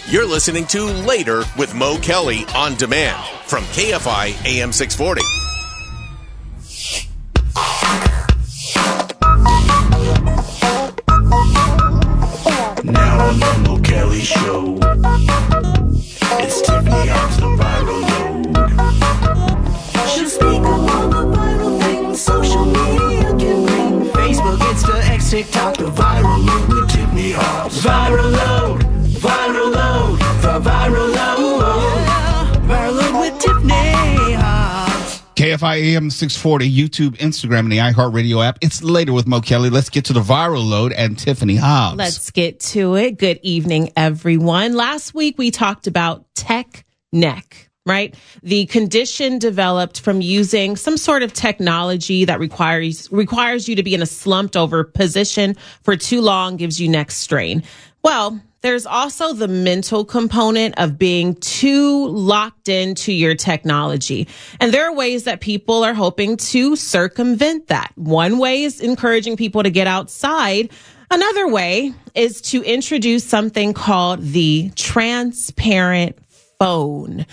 You're listening to Later with Mo Kelly on demand from KFI AM 640. Now on the Mo Kelly Show, it's Tiffany Hobbs, the viral load. She'll speak of all the viral things social media can bring. Facebook, Insta, X, TikTok, the viral load with Tiffany Hobbs. Viral load, viral load, the viral load. Viral load with Tiffany Hobbs. KFI AM 640, YouTube, Instagram, and the iHeartRadio app. It's Later with Mo Kelly. Let's get to the viral load and Tiffany Hobbs. Let's get to it. Good evening, everyone. Last week, we talked about tech neck, right? The condition developed from using some sort of technology that requires you to be in a slumped over position for too long, gives you neck strain. Well, there's also the mental component of being too locked into your technology. And there are ways that people are hoping to circumvent that. One way is encouraging people to get outside. Another way is to introduce something called the transparent phone.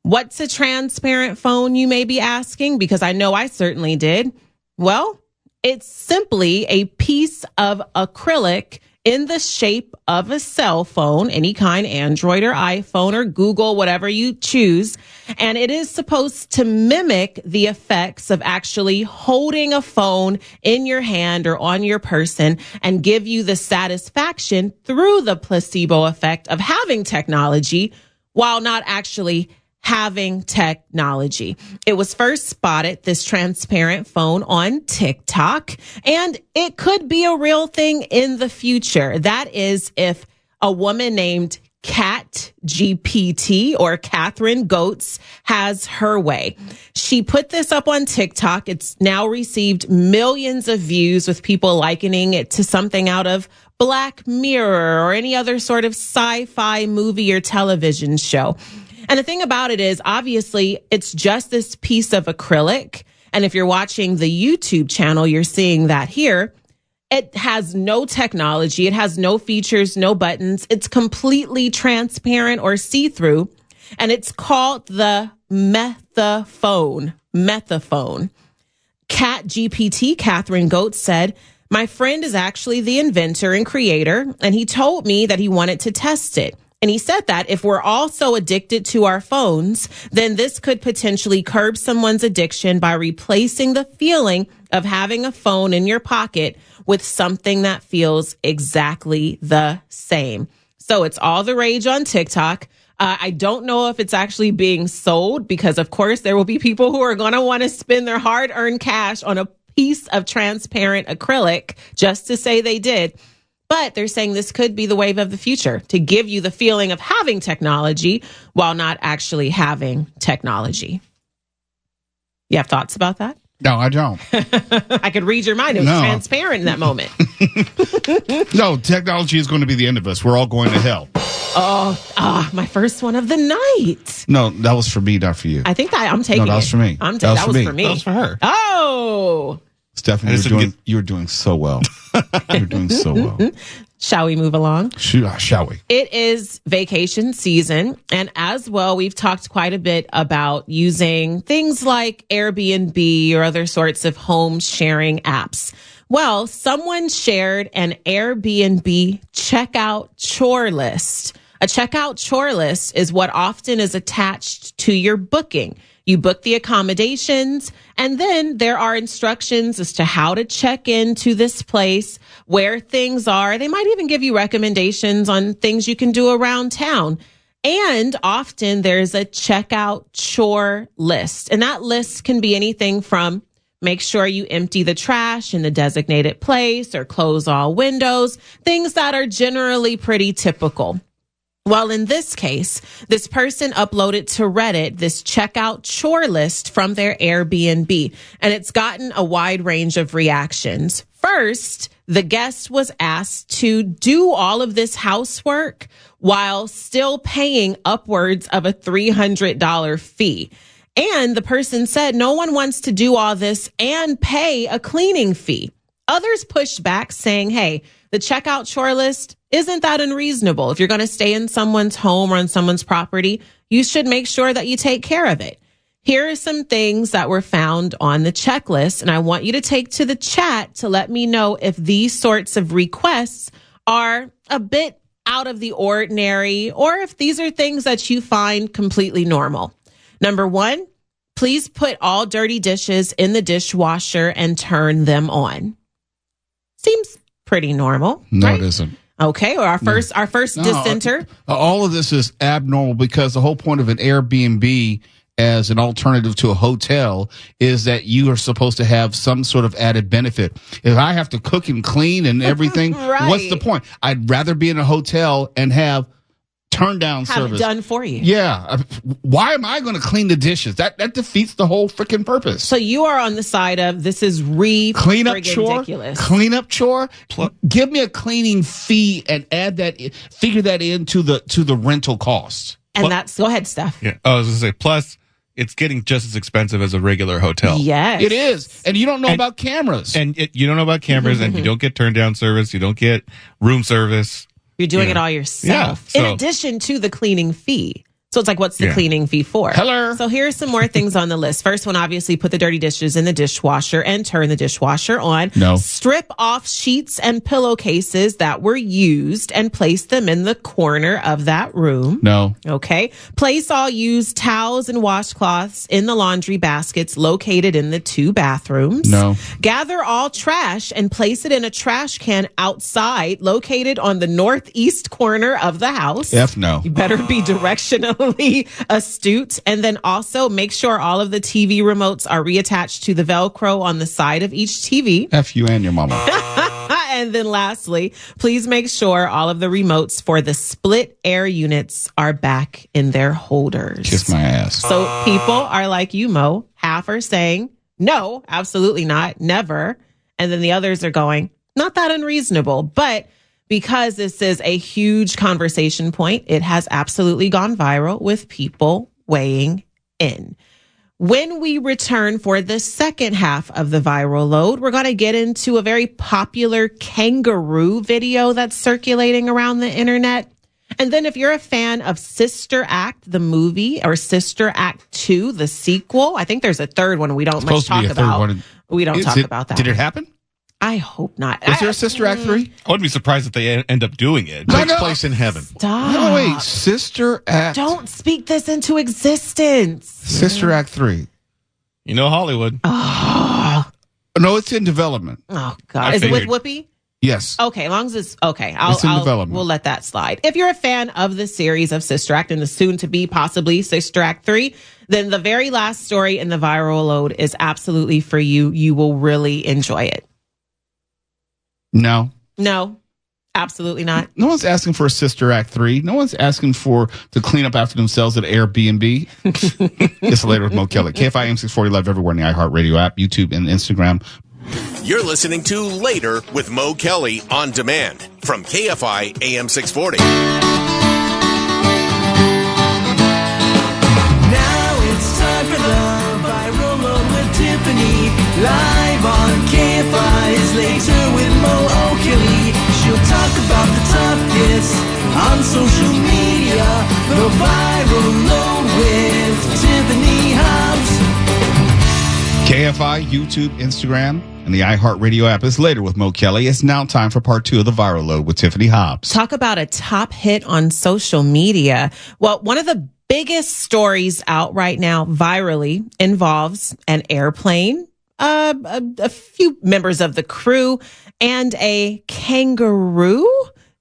What's a transparent phone, you may be asking? Because I know I certainly did. Well, it's simply a piece of acrylic in the shape of a cell phone, any kind, Android or iPhone or Google, whatever you choose. And it is supposed to mimic the effects of actually holding a phone in your hand or on your person and give you the satisfaction through the placebo effect of having technology while not actually having technology. It was first spotted, this transparent phone, on TikTok, and it could be a real thing in the future. That is if a woman named Cat GPT or Catherine Goetz has her way. She put this up on TikTok. It's now received millions of views, with people likening it to something out of Black Mirror or any other sort of sci-fi movie or television show. And the thing about it is, obviously, it's just this piece of acrylic. And if you're watching the YouTube channel, you're seeing that here. It has no technology. It has no features, no buttons. It's completely transparent or see-through. And it's called the Methaphone. Cat GPT, Catherine Goetz, said, "My friend is actually the inventor and creator, and he told me that he wanted to test it. And he said that if we're all so addicted to our phones, then this could potentially curb someone's addiction by replacing the feeling of having a phone in your pocket with something that feels exactly the same." So it's all the rage on TikTok. I don't know if it's actually being sold, because, of course, there will be people who are going to want to spend their hard-earned cash on a piece of transparent acrylic just to say they did. But they're saying this could be the wave of the future, to give you the feeling of having technology while not actually having technology. You have thoughts about that? No, I don't. I could read your mind. It was transparent in that moment. No, technology is going to be the end of us. We're all going to hell. My first one of the night. No, that was for me, not for you. I think I'm taking it. No, that was for me. That was for me. That was for her. Oh. Stephanie, you were doing so well. You were doing so well. Shall we move along? Shall we? It is vacation season. And as well, we've talked quite a bit about using things like Airbnb or other sorts of home sharing apps. Well, someone shared an Airbnb checkout chore list. A checkout chore list is what often is attached to your booking. You book the accommodations, and then there are instructions as to how to check into this place, where things are. They might even give you recommendations on things you can do around town. And often there's a checkout chore list. And that list can be anything from make sure you empty the trash in the designated place or close all windows, things that are generally pretty typical. Well, in this case, this person uploaded to Reddit this checkout chore list from their Airbnb, and it's gotten a wide range of reactions. First, the guest was asked to do all of this housework while still paying upwards of a $300 fee. And the person said no one wants to do all this and pay a cleaning fee. Others pushed back, saying, hey, the checkout chore list, Isn't that unreasonable? If you're going to stay in someone's home or on someone's property, you should make sure that you take care of it. Here are some things that were found on the checklist, and I want you to take to the chat to let me know if these sorts of requests are a bit out of the ordinary or if these are things that you find completely normal. Number 1, please put all dirty dishes in the dishwasher and turn them on. Seems pretty normal. No, right? it isn't. Okay, or our first dissenter. All of this is abnormal because the whole point of an Airbnb as an alternative to a hotel is that you are supposed to have some sort of added benefit. If I have to cook and clean and everything, Right. What's the point? I'd rather be in a hotel and have turn down Have service it done for you. Yeah. Why am I going to clean the dishes? That defeats the whole freaking purpose. So you are on the side of this is Cleanup chore. ridiculous. Cleanup chore. Give me a cleaning fee and add that. Figure that into the rental cost. And that's go ahead, Steph. Yeah. I was going to say, plus, it's getting just as expensive as a regular hotel. Yes. It is. And you don't know about cameras. And you don't know about cameras, and you don't get turn down service. You don't get room service. You're doing it all yourself. Yeah, in so- addition to the cleaning fee. So it's like, what's the Yeah. cleaning fee for? Hello. So here's some more things on the list. First one, obviously, put the dirty dishes in the dishwasher and turn the dishwasher on. No. Strip off sheets and pillowcases that were used and place them in the corner of that room. No. Okay. Place all used towels and washcloths in the laundry baskets located in the 2 bathrooms. No. Gather all trash and place it in a trash can outside located on the northeast corner of the house. F no. You better be directionally astute. And then also make sure all of the TV remotes are reattached to the Velcro on the side of each TV. F you and your mama. And then lastly, please make sure all of the remotes for the split air units are back in their holders. Kiss my ass. So people are like you, Mo. Half are saying, no, absolutely not, never. And then the others are going, not that unreasonable. But because this is a huge conversation point, it has absolutely gone viral with people weighing in. When we return for the second half of the viral load, we're going to get into a very popular kangaroo video that's circulating around the internet. And then if you're a fan of Sister Act, the movie, or Sister Act 2, the sequel, I think there's a third one we don't much talk about. We don't talk about that. Did it happen? I hope not. Is there a Sister Act 3? I wouldn't be surprised if they end up doing it. No, Takes no. place in heaven. Stop. No, wait. Sister Act. Don't speak this into existence. Sister Act 3. You know Hollywood. No, it's in development. Oh, God. I Is it with figured. Whoopi? Yes. Okay, as long as it's okay. It's in development. We'll let that slide. If you're a fan of the series of Sister Act and the soon to be possibly Sister Act 3, then the very last story in the viral load is absolutely for you. You will really enjoy it. No. No, absolutely not. No one's asking for a Sister Act 3. No one's asking to clean up after themselves at Airbnb. It's later with Mo Kelly. KFI AM 640 live everywhere in the iHeartRadio app, YouTube, and Instagram. You're listening to Later with Mo Kelly on demand from KFI AM 640. Now it's time for the viral load with Tiffany. Live on KFI's Later with Mo Kelly. She'll talk about the topics on social media. The viral load with Tiffany Hobbs. KFI, YouTube, Instagram, and the iHeartRadio app. It's later with Mo Kelly. It's now time for part 2 of the viral load with Tiffany Hobbs. Talk about a top hit on social media. Well, one of the biggest stories out right now virally involves an airplane, a few members of the crew, and a kangaroo.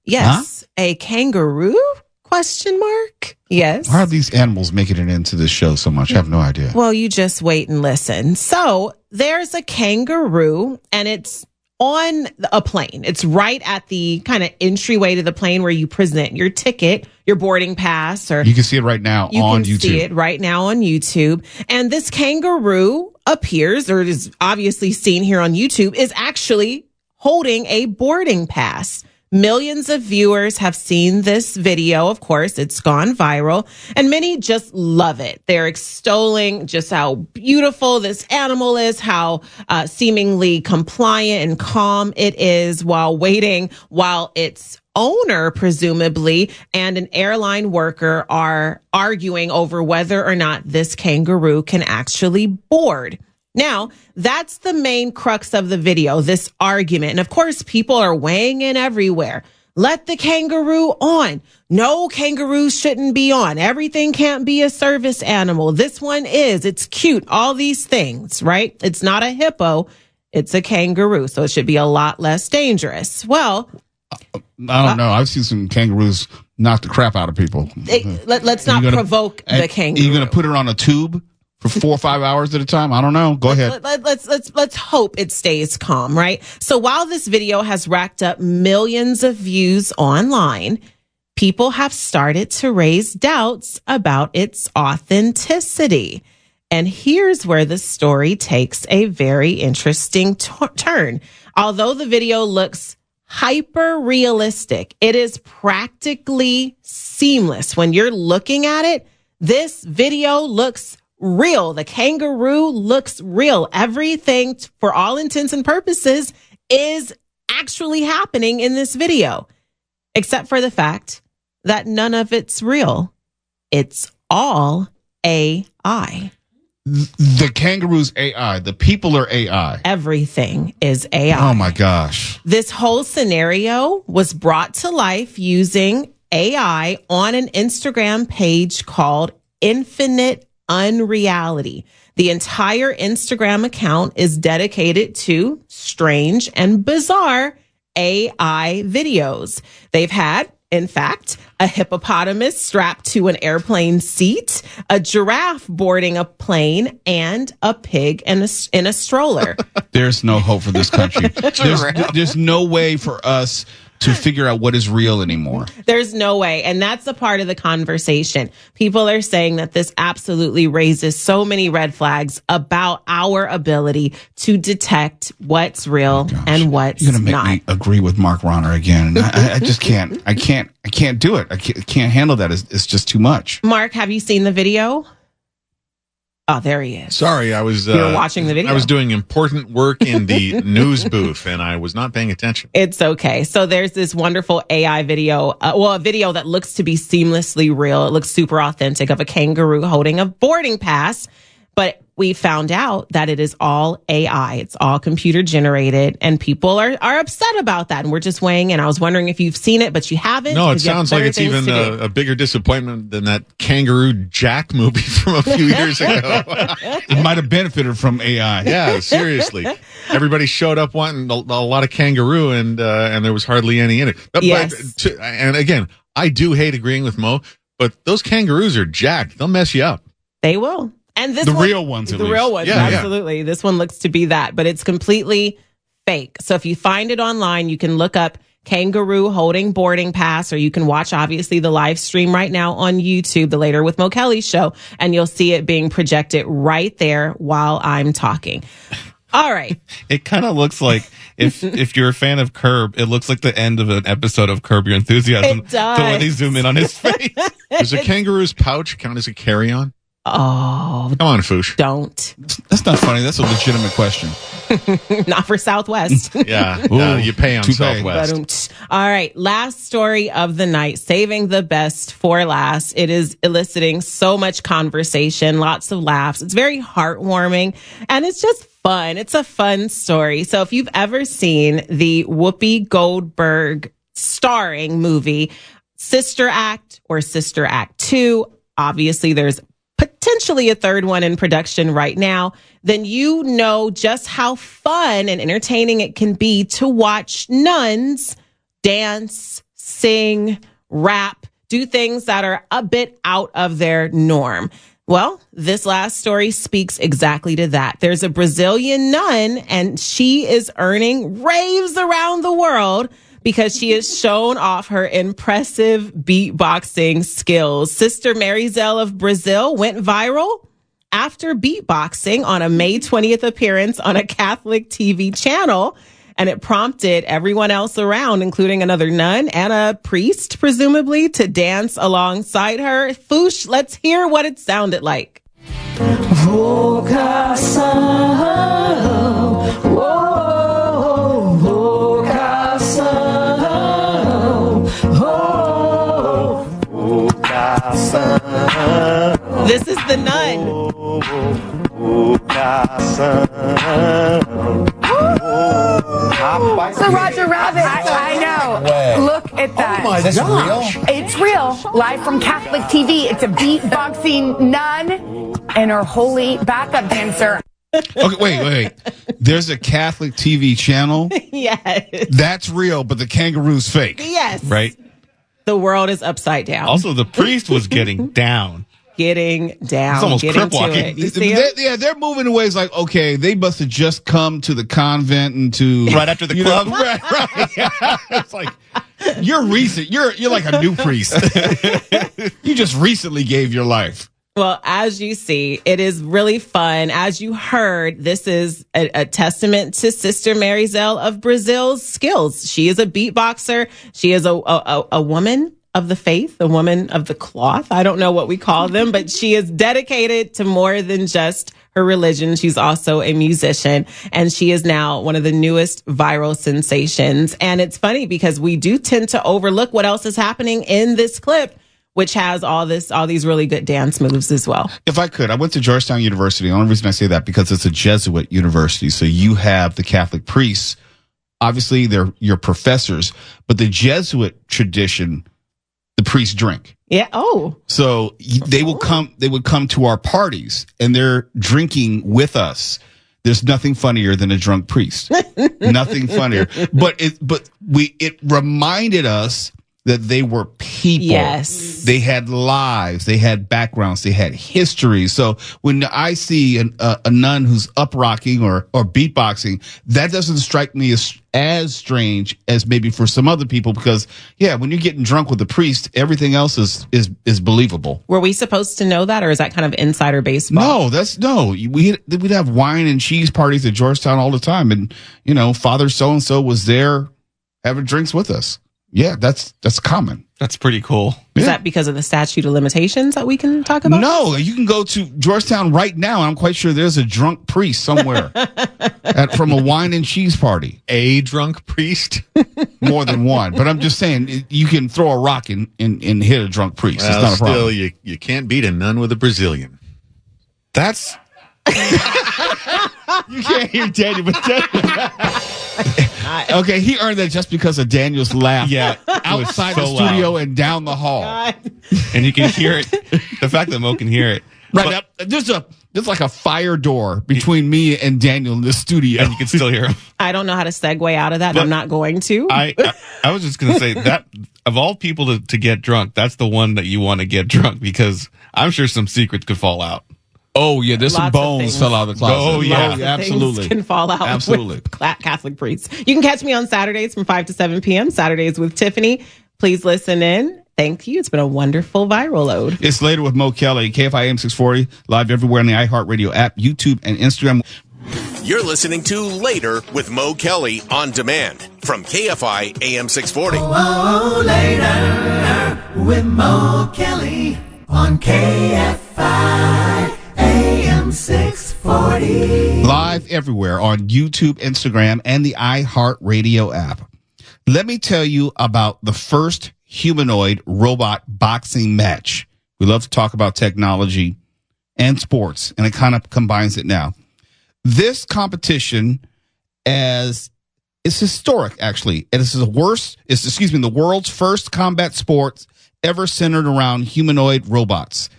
Yes, a kangaroo? Question mark? Yes. Why are these animals making it into this show so much? I have no idea. Well, you just wait and listen. So there's a kangaroo and it's on a plane. It's right at the kind of entryway to the plane where you present your ticket, your boarding pass, or You can see it right now you on can YouTube. see it right now on YouTube. And this kangaroo appears, or is obviously seen here on YouTube, is actually holding a boarding pass. Millions of viewers have seen this video. Of course, it's gone viral, and many just love it. They're extolling just how beautiful this animal is, how seemingly compliant and calm it is while waiting, while its owner, presumably, and an airline worker are arguing over whether or not this kangaroo can actually board. Now, that's the main crux of the video, this argument. And of course, people are weighing in everywhere. Let the kangaroo on. No, kangaroos shouldn't be on. Everything can't be a service animal. This one is. It's cute. All these things, right? It's not a hippo. It's a kangaroo. So it should be a lot less dangerous. Well, I don't know. I've seen some kangaroos knock the crap out of people. Let's not provoke the kangaroo. You're going to put her on a tube for 4 or 5 hours at a time? I don't know. Go ahead. Let's hope it stays calm, right? So while this video has racked up millions of views online, people have started to raise doubts about its authenticity. And here's where the story takes a very interesting turn. Although the video looks hyper realistic, it is practically seamless. When you're looking at it, this video looks real. The kangaroo looks real. Everything, for all intents and purposes, is actually happening in this video, except for the fact that none of it's real. It's all AI. The kangaroo's AI. The people are AI. Everything is AI. Oh my gosh. This whole scenario was brought to life using AI on an Instagram page called Infinite Unreality. The entire Instagram account is dedicated to strange and bizarre AI videos. They've had, in fact, a hippopotamus strapped to an airplane seat, a giraffe boarding a plane, and a pig in a stroller. There's no hope for this country. There's no way for us to figure out what is real anymore. There's no way. And that's a part of the conversation. People are saying that this absolutely raises so many red flags about our ability to detect what's real and what's You're gonna make not. me agree with Mark Ronner again. I just can't. I can't do it. I can't handle that. It's just too much. Mark, have you seen the video? Oh, there he is. Sorry, I was. You were watching the video. I was doing important work in the news booth, and I was not paying attention. It's okay. So there's this wonderful AI video, a video that looks to be seamlessly real. It looks super authentic of a kangaroo holding a boarding pass. But we found out that it is all AI. It's all computer generated, and people are upset about that. And we're just weighing in. I was wondering if you've seen it, but you haven't. No, it sounds like it's even a bigger disappointment than that Kangaroo Jack movie from a few years ago. It might have benefited from AI. Yeah, seriously. Everybody showed up wanting a lot of kangaroo, and there was hardly any in it. Yes. And again, I do hate agreeing with Mo, but those kangaroos are jacked. They'll mess you up. They will. And this real ones, at the least. real ones, Yeah, absolutely. This one looks to be that, but it's completely fake. So if you find it online, you can look up kangaroo holding boarding pass, or you can watch, obviously, the live stream right now on YouTube, the Later with Mo Kelly show, and you'll see it being projected right there while I'm talking. All right. It kind of looks like, if you're a fan of Curb, it looks like the end of an episode of Curb Your Enthusiasm. It does. So when they zoom in on his face. Does a kangaroo's pouch count as a carry-on? Oh, Come on, Foosh. don't. That's not funny. That's a legitimate question. Not for Southwest. Yeah, Ooh, you pay on too bad. Southwest. All right. Last story of the night, saving the best for last. It is eliciting so much conversation, lots of laughs. It's very heartwarming, and it's just fun. It's a fun story. So if you've ever seen the Whoopi Goldberg starring movie, Sister Act or Sister Act 2, obviously there's potentially a third one in production right now, then you know just how fun and entertaining it can be to watch nuns dance, sing, rap, do things that are a bit out of their norm. Well, this last story speaks exactly to that. There's a Brazilian nun, and she is earning raves around the world because she has shown off her impressive beatboxing skills. Sister Marizelle of Brazil went viral after beatboxing on a May 20th appearance on a Catholic TV channel. and it prompted everyone else around, including another nun and a priest, presumably, to dance alongside her. Foosh, let's hear what it sounded like. This is the nun. So Roger Rabbit, I know. Look at that. Oh my gosh. It's real. Live from Catholic TV. It's a beatboxing nun and her holy backup dancer. Okay, wait. There's a Catholic TV channel. Yes. That's real, but the kangaroo's fake. Yes. Right. The world is upside down. Also, the priest was getting down. Getting down. It's almost getting crip to walking. it. You see him? They're moving in ways like, okay, they must have just come to the convent and to Right after the club. Right. Yeah. It's like you're recent. You're like a new priest. You just recently gave your life. Well, as you see, it is really fun. As you heard, this is a testament to Sister Maryzel of Brazil's skills. She is a beatboxer. She is a woman of the faith, a woman of the cloth. I don't know what we call them, but she is dedicated to more than just her religion. She's also a musician, and she is now one of the newest viral sensations. And it's funny because we do tend to overlook what else is happening in this clip, which has all these really good dance moves as well. If I could, I went to Georgetown University. The only reason I say that because it's a Jesuit university. So you have the Catholic priests. Obviously, they're your professors, but the Jesuit tradition, the priests drink. Yeah. Oh. So they would come to our parties and they're drinking with us. There's nothing funnier than a drunk priest. Nothing funnier. But it reminded us that they were people. Yes. They had lives. They had backgrounds. They had history. So when I see a nun who's up rocking or beatboxing, that doesn't strike me as strange as maybe for some other people because, yeah, when you're getting drunk with a priest, everything else is believable. Were we supposed to know that, or is that kind of insider baseball? No. We'd have wine and cheese parties at Georgetown all the time. And, Father so-and-so was there having drinks with us. Yeah, that's common. That's pretty cool. Is that because of the statute of limitations that we can talk about? No, you can go to Georgetown right now. And I'm quite sure there's a drunk priest somewhere from a wine and cheese party. A drunk priest? More than one. But I'm just saying, you can throw a rock and hit a drunk priest. Well, it's not a problem. Still, you can't beat a nun with a Brazilian. That's... You can't hear Daniel, but okay, he earned that just because of Daniel's laugh. Yeah, outside so the studio loud. and down the hall. And you can hear it. The fact that Mo can hear it. Right, there's like a fire door between me and Daniel in the studio. And you can still hear him. I don't know how to segue out of that. And I'm not going to. I was just going to say that of all people to get drunk, that's the one that you want to get drunk because I'm sure some secrets could fall out. Oh, yeah, there's some bones fell out of the closet. Oh, yeah. Lots of absolutely. things can fall out Absolutely. with Catholic priests. You can catch me on Saturdays from 5 to 7 p.m. Saturdays with Tiffany. Please listen in. Thank you. It's been a wonderful viral load. It's Later with Mo Kelly, KFI AM 640, live everywhere on the iHeartRadio app, YouTube, and Instagram. You're listening to Later with Mo Kelly on demand from KFI AM 640. Oh, later with Mo Kelly on KFI AM 640. Live everywhere on YouTube, Instagram, and the iHeartRadio app. Let me tell you about the first humanoid robot boxing match. We love to talk about technology and sports, and it kind of combines it now. This competition is historic, actually. It is the world's first combat sports ever centered around humanoid robots.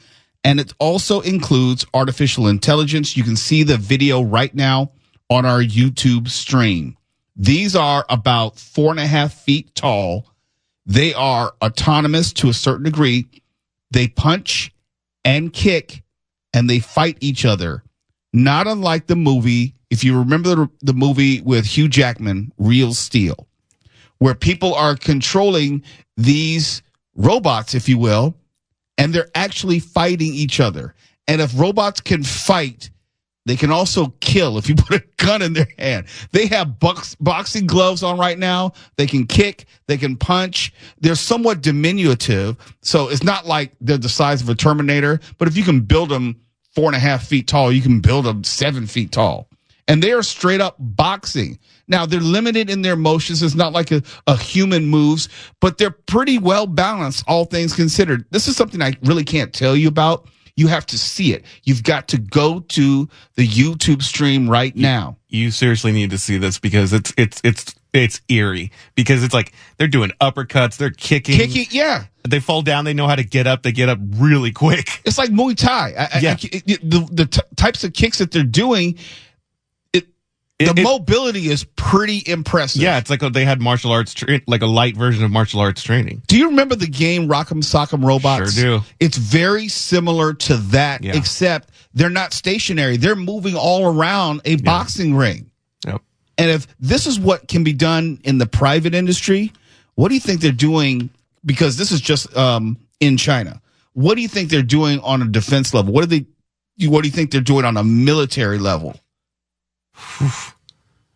And it also includes artificial intelligence. You can see the video right now on our YouTube stream. These are about 4.5 feet tall. They are autonomous to a certain degree. They punch and kick and they fight each other. Not unlike the movie, if you remember the movie with Hugh Jackman, Real Steel, where people are controlling these robots, if you will, and they're actually fighting each other. And if robots can fight, They can also kill if you put a gun in their hand. They have boxing gloves on right now. They can kick. They can punch. They're somewhat diminutive, so it's not like they're the size of a Terminator. But if you can build them 4.5 feet tall, you can build them 7 feet tall. And they are straight up boxing. Now, they're limited in their motions. It's not like a human moves, but they're pretty well balanced, all things considered. This is something I really can't tell you about. You have to see it. You've got to go to the YouTube stream right now. You seriously need to see this because it's eerie, because it's like they're doing uppercuts, they're kicking. Yeah. They fall down, they know how to get up. They get up really quick. It's like Muay Thai. The types of kicks that they're doing, the mobility is pretty impressive. Yeah, it's like they had martial arts, like a light version of martial arts training. Do you remember the game Rock'em Sock'em Robots? Sure do. It's very similar to that, except they're not stationary. They're moving all around a boxing ring. Yep. And if this is what can be done in the private industry, what do you think they're doing? Because this is just in China. What do you think they're doing on a defense level? What do you think they're doing on a military level?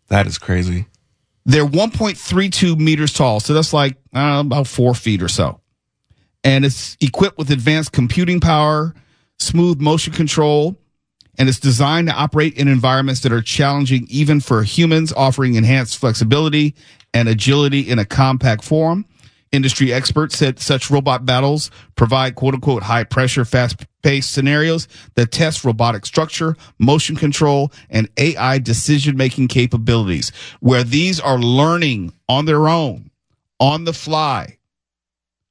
That is crazy. They're 1.32 meters tall, so that's like about 4 feet or so. And it's equipped with advanced computing power, smooth motion control, and it's designed to operate in environments that are challenging even for humans, offering enhanced flexibility and agility in a compact form. Industry experts said such robot battles provide quote-unquote high-pressure, fast-paced scenarios that test robotic structure, motion control, and AI decision-making capabilities, where these are learning on their own, on the fly.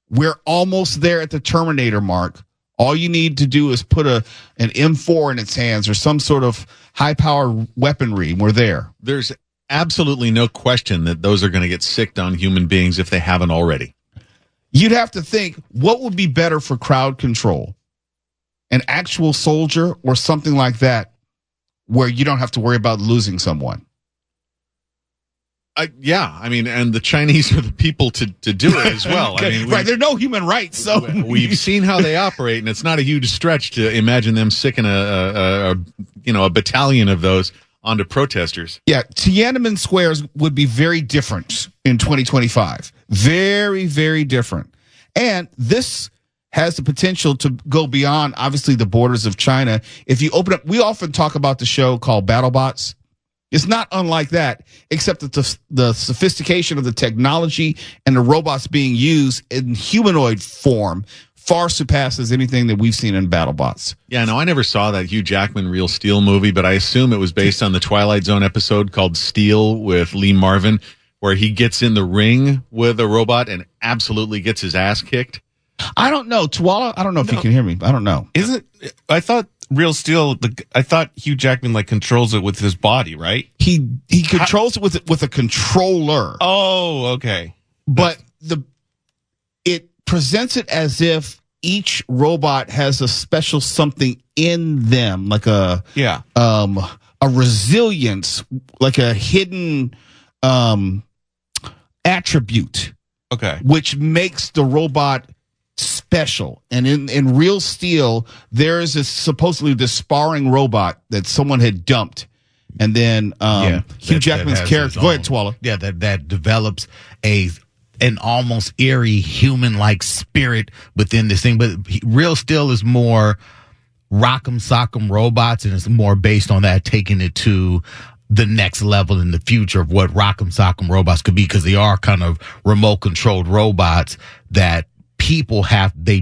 We're almost there at the Terminator mark. All you need to do is put an M4 in its hands or some sort of high-power weaponry. We're there. There's absolutely no question that those are going to get sicked on human beings if they haven't already. You'd have to think, what would be better for crowd control? An actual soldier or something like that where you don't have to worry about losing someone? And the Chinese are the people to do it as well. Right, there are no human rights. So we've seen how they operate, and it's not a huge stretch to imagine them sicking a battalion of those onto protesters. Yeah, Tiananmen Squares would be very different in 2025. Very, very different. And this has the potential to go beyond, obviously, the borders of China. If you open up, we often talk about the show called BattleBots. It's not unlike that, except that the sophistication of the technology and the robots being used in humanoid form far surpasses anything that we've seen in BattleBots. Yeah, no, I never saw that Hugh Jackman Real Steel movie, but I assume it was based on the Twilight Zone episode called Steel with Lee Marvin, where he gets in the ring with a robot and absolutely gets his ass kicked. I don't know. Tuala, I don't know if you can hear me. I don't know. I thought Real Steel, I thought Hugh Jackman controls it with his body, right? He controls it with a controller. Oh, okay. But it presents it as if each robot has a special something in them, like a resilience, like a hidden attribute. Okay. Which makes the robot special. And in Real Steel, there is supposedly this sparring robot that someone had dumped. And then Hugh Jackman's character. Go ahead, Twala. Yeah, that develops an almost eerie human-like spirit within this thing. But Real Steel is more Rock'em Sock'em Robots, and it's more based on that, taking it to the next level in the future of what Rock'em Sock'em Robots could be, because they are kind of remote-controlled robots that people they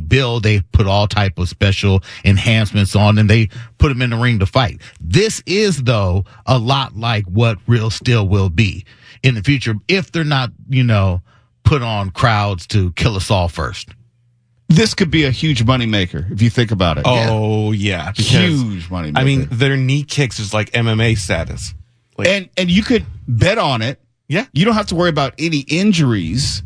put all type of special enhancements on, and they put them in the ring to fight. This is, though, a lot like what Real Steel will be in the future if they're not, put on crowds to kill us all first. This could be a huge moneymaker if you think about it. Oh, yeah. Huge moneymaker. I mean, their knee kicks is like MMA status. And you could bet on it. Yeah. You don't have to worry about any injuries,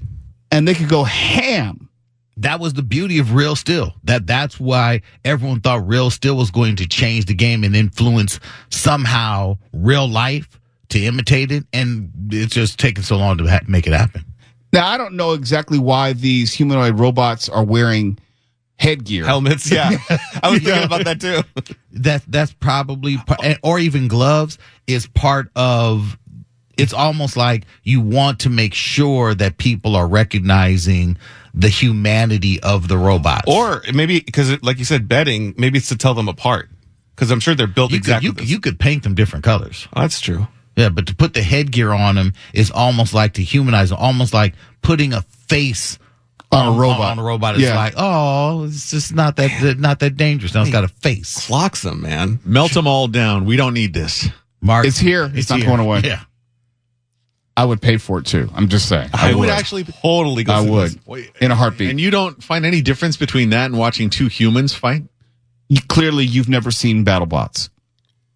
and they could go ham. That was the beauty of Real Steel. That's why everyone thought Real Steel was going to change the game and influence somehow real life to imitate it, and it's just taking so long to make it happen. Now, I don't know exactly why these humanoid robots are wearing headgear. Helmets, yeah. I was thinking about that too. That's probably, or even gloves is part of. It's almost like you want to make sure that people are recognizing the humanity of the robots. Or maybe because, like you said, bedding. Maybe it's to tell them apart. Because I'm sure they're built exactly. You could paint them different colors. Oh, that's true. Yeah, but to put the headgear on them is almost like to humanize them, almost like putting a face on a robot. On a robot. It's like, oh, it's just not that dangerous. Now it's got a face. Clocks them, man. Melt them all down. We don't need this. Mark, It's here. It's not going away. Yeah. I would pay for it too. I'm just saying. I would actually totally go. I see would. this. In a heartbeat. And you don't find any difference between that and watching two humans fight? Clearly, you've never seen BattleBots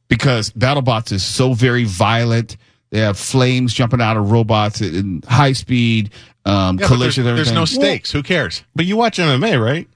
because BattleBots is so very violent. They have flames jumping out of robots in high speed collision. There's no stakes. Who cares? But you watch MMA, right?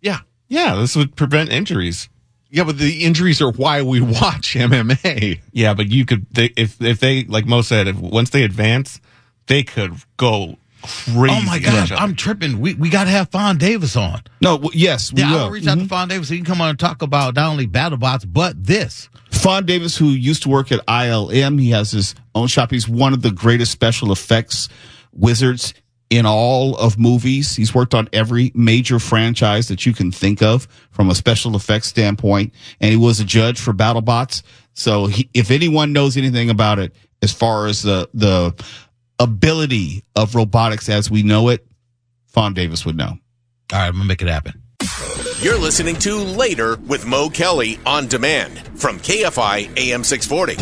Yeah. Yeah, this would prevent injuries. Yeah, but the injuries are why we watch MMA. Yeah, but you could, if they, like Mo said, once they advance, they could go crazy. Oh my gosh, I'm tripping. We got to have Fawn Davis on. No, yes, we I will. will reach out to Fawn Davis so he can come on and talk about not only BattleBots, but this. Fawn Davis, who used to work at ILM, he has his own shop. He's one of the greatest special effects wizards in all of movies. He's worked on every major franchise that you can think of from a special effects standpoint, and he was a judge for BattleBots. So if anyone knows anything about it, as far as the ability of robotics as we know it, Fawn Davis would know. All right, I'm going to make it happen. You're listening to Later with Mo Kelly on demand from KFI AM 640.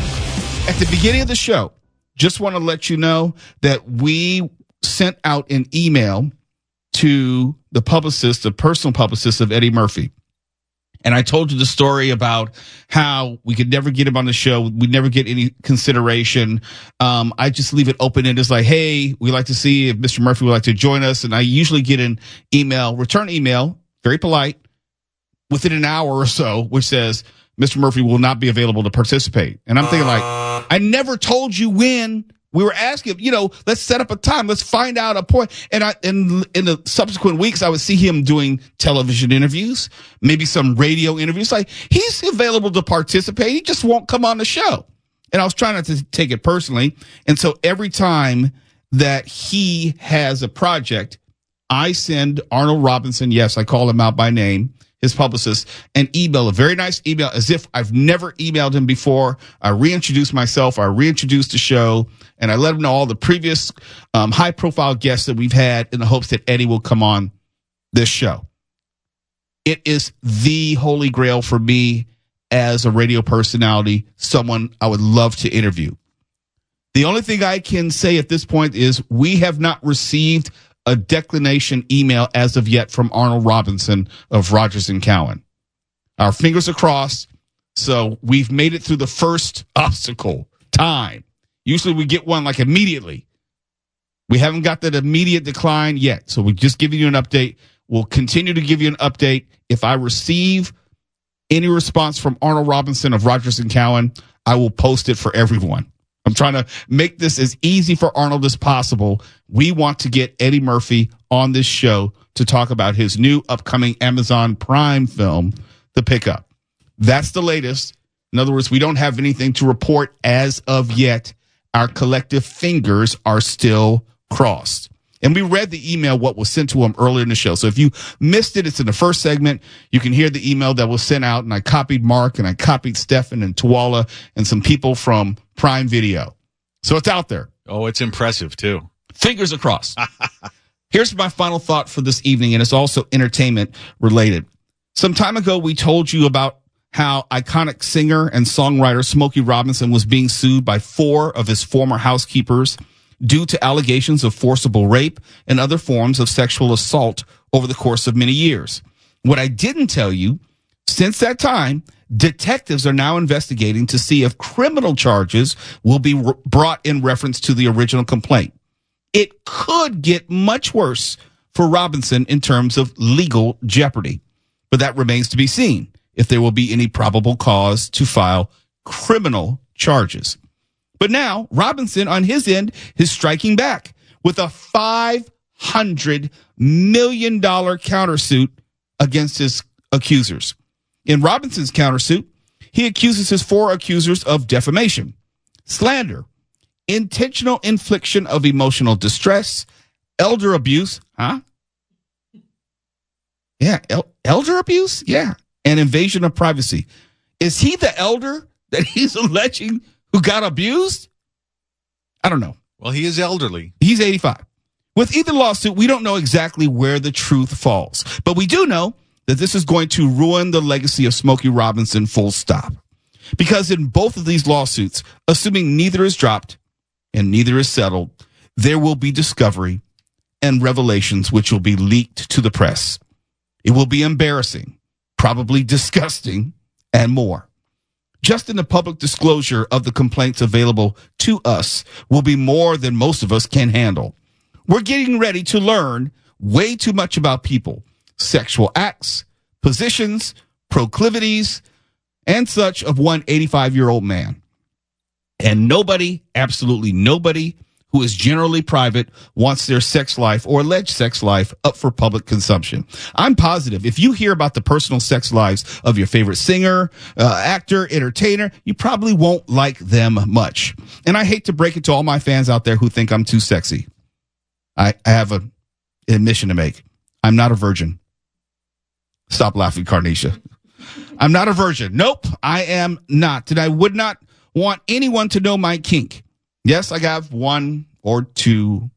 At the beginning of the show, just want to let you know that we sent out an email to the publicist, the personal publicist of Eddie Murphy. And I told you the story about how we could never get him on the show. We'd never get any consideration. I just leave it open and it's like, hey, we'd like to see if Mr. Murphy would like to join us. And I usually get an return email, very polite, within an hour or so, which says, Mr. Murphy will not be available to participate. And I'm thinking like, I never told you when. We were asking, let's set up a time. Let's find out a point. And in the subsequent weeks, I would see him doing television interviews, maybe some radio interviews. Like, he's available to participate. He just won't come on the show. And I was trying not to take it personally. And so every time that he has a project, I send Arnold Robinson, yes, I call him out by name, his publicist, an email, a very nice email, as if I've never emailed him before. I reintroduce myself. I reintroduce the show. And I let him know all the previous high-profile guests that we've had in the hopes that Eddie will come on this show. It is the holy grail for me as a radio personality, someone I would love to interview. The only thing I can say at this point is we have not received a declination email as of yet from Arnold Robinson of Rogers & Cowan. Our fingers are crossed, so we've made it through the first obstacle, time. Usually we get one like immediately. We haven't got that immediate decline yet. So we're just giving you an update. We'll continue to give you an update. If I receive any response from Arnold Robinson of Rogers & Cowan, I will post it for everyone. I'm trying to make this as easy for Arnold as possible. We want to get Eddie Murphy on this show to talk about his new upcoming Amazon Prime film, The Pickup. That's the latest. In other words, we don't have anything to report as of yet. Our collective fingers are still crossed. And we read the email, what was sent to him earlier in the show. So if you missed it, it's in the first segment. You can hear the email that was sent out. And I copied Mark and I copied Stefan and Tuwala and some people from Prime Video. So it's out there. Oh, it's impressive, too. Fingers are crossed. Here's my final thought for this evening, and it's also entertainment related. Some time ago, we told you about how iconic singer and songwriter Smokey Robinson was being sued by 4 of his former housekeepers due to allegations of forcible rape and other forms of sexual assault over the course of many years. What I didn't tell you, since that time, detectives are now investigating to see if criminal charges will be brought in reference to the original complaint. It could get much worse for Robinson in terms of legal jeopardy, but that remains to be seen if there will be any probable cause to file criminal charges. But now, Robinson, on his end, is striking back with a $500 million countersuit against his accusers. In Robinson's countersuit, he accuses his 4 accusers of defamation, slander, intentional infliction of emotional distress, elder abuse, elder abuse? Yeah. And invasion of privacy. Is he the elder that he's alleging who got abused? I don't know. Well, he is elderly. He's 85. With either lawsuit, we don't know exactly where the truth falls, but we do know that this is going to ruin the legacy of Smokey Robinson, full stop. Because in both of these lawsuits, assuming neither is dropped and neither is settled, there will be discovery and revelations which will be leaked to the press. It will be embarrassing, probably disgusting, and more. Just in the public disclosure of the complaints available to us will be more than most of us can handle. We're getting ready to learn way too much about people, sexual acts, positions, proclivities, and such of one 85-year-old man. And nobody, absolutely nobody, who is generally private wants their sex life or alleged sex life up for public consumption. I'm positive if you hear about the personal sex lives of your favorite singer, actor, entertainer, you probably won't like them much. And I hate to break it to all my fans out there who think I'm too sexy. I have an admission to make. I'm not a virgin. Stop laughing, Carnisha. I'm not a virgin. Nope, I am not. And I would not want anyone to know my kink. Yes, I have 1 or 2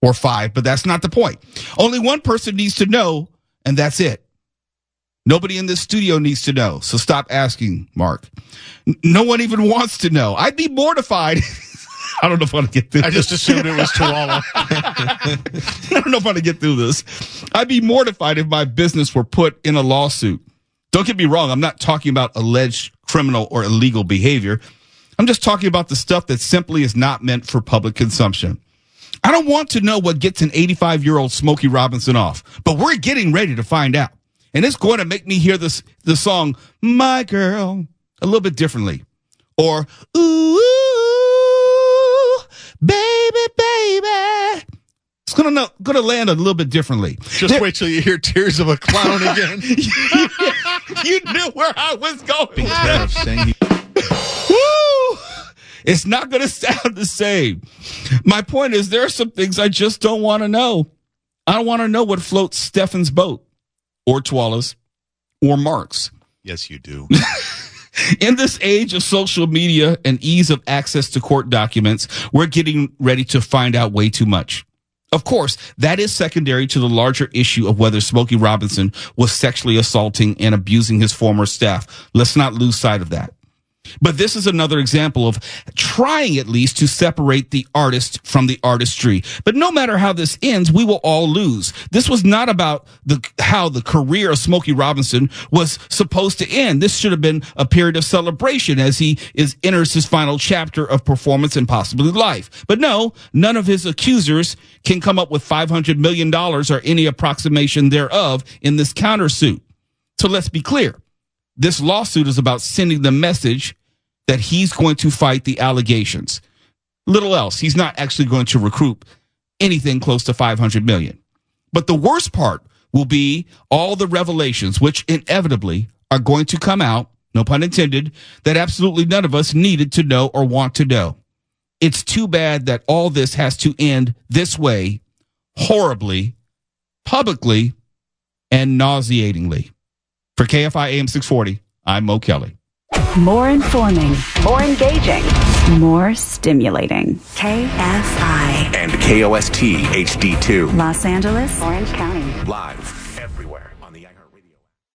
or 5, but that's not the point. Only one person needs to know, and that's it. Nobody in this studio needs to know, so stop asking, Mark. No one even wants to know. I'd be mortified. I don't know if I want to get through this. I just assumed it was Chihuahua. I don't know if I want to get through this. I'd be mortified if my business were put in a lawsuit. Don't get me wrong. I'm not talking about alleged criminal or illegal behavior. I'm just talking about the stuff that simply is not meant for public consumption. I don't want to know what gets an 85-year-old Smokey Robinson off, but we're getting ready to find out. And it's going to make me hear the song, My Girl, a little bit differently. Or, ooh, baby, baby. It's going to land a little bit differently. Just wait till you hear Tears of a Clown again. You knew where I was going. Woo! It's not going to sound the same. My point is there are some things I just don't want to know. I don't want to know what floats Stefan's boat or Twala's or Mark's. Yes, you do. In this age of social media and ease of access to court documents, we're getting ready to find out way too much. Of course, that is secondary to the larger issue of whether Smokey Robinson was sexually assaulting and abusing his former staff. Let's not lose sight of that. But this is another example of trying at least to separate the artist from the artistry. But no matter how this ends, we will all lose. This was not about how the career of Smokey Robinson was supposed to end. This should have been a period of celebration as he enters his final chapter of performance and possibly life. But no, none of his accusers can come up with $500 million or any approximation thereof in this countersuit. So let's be clear. This lawsuit is about sending the message that he's going to fight the allegations. Little else. He's not actually going to recoup anything close to $500 million. But the worst part will be all the revelations, which inevitably are going to come out, no pun intended, that absolutely none of us needed to know or want to know. It's too bad that all this has to end this way, horribly, publicly, and nauseatingly. For KFI AM 640, I'm Mo Kelly. More informing, more engaging, more stimulating. KFI and KOST HD2. Los Angeles, Orange County. Live.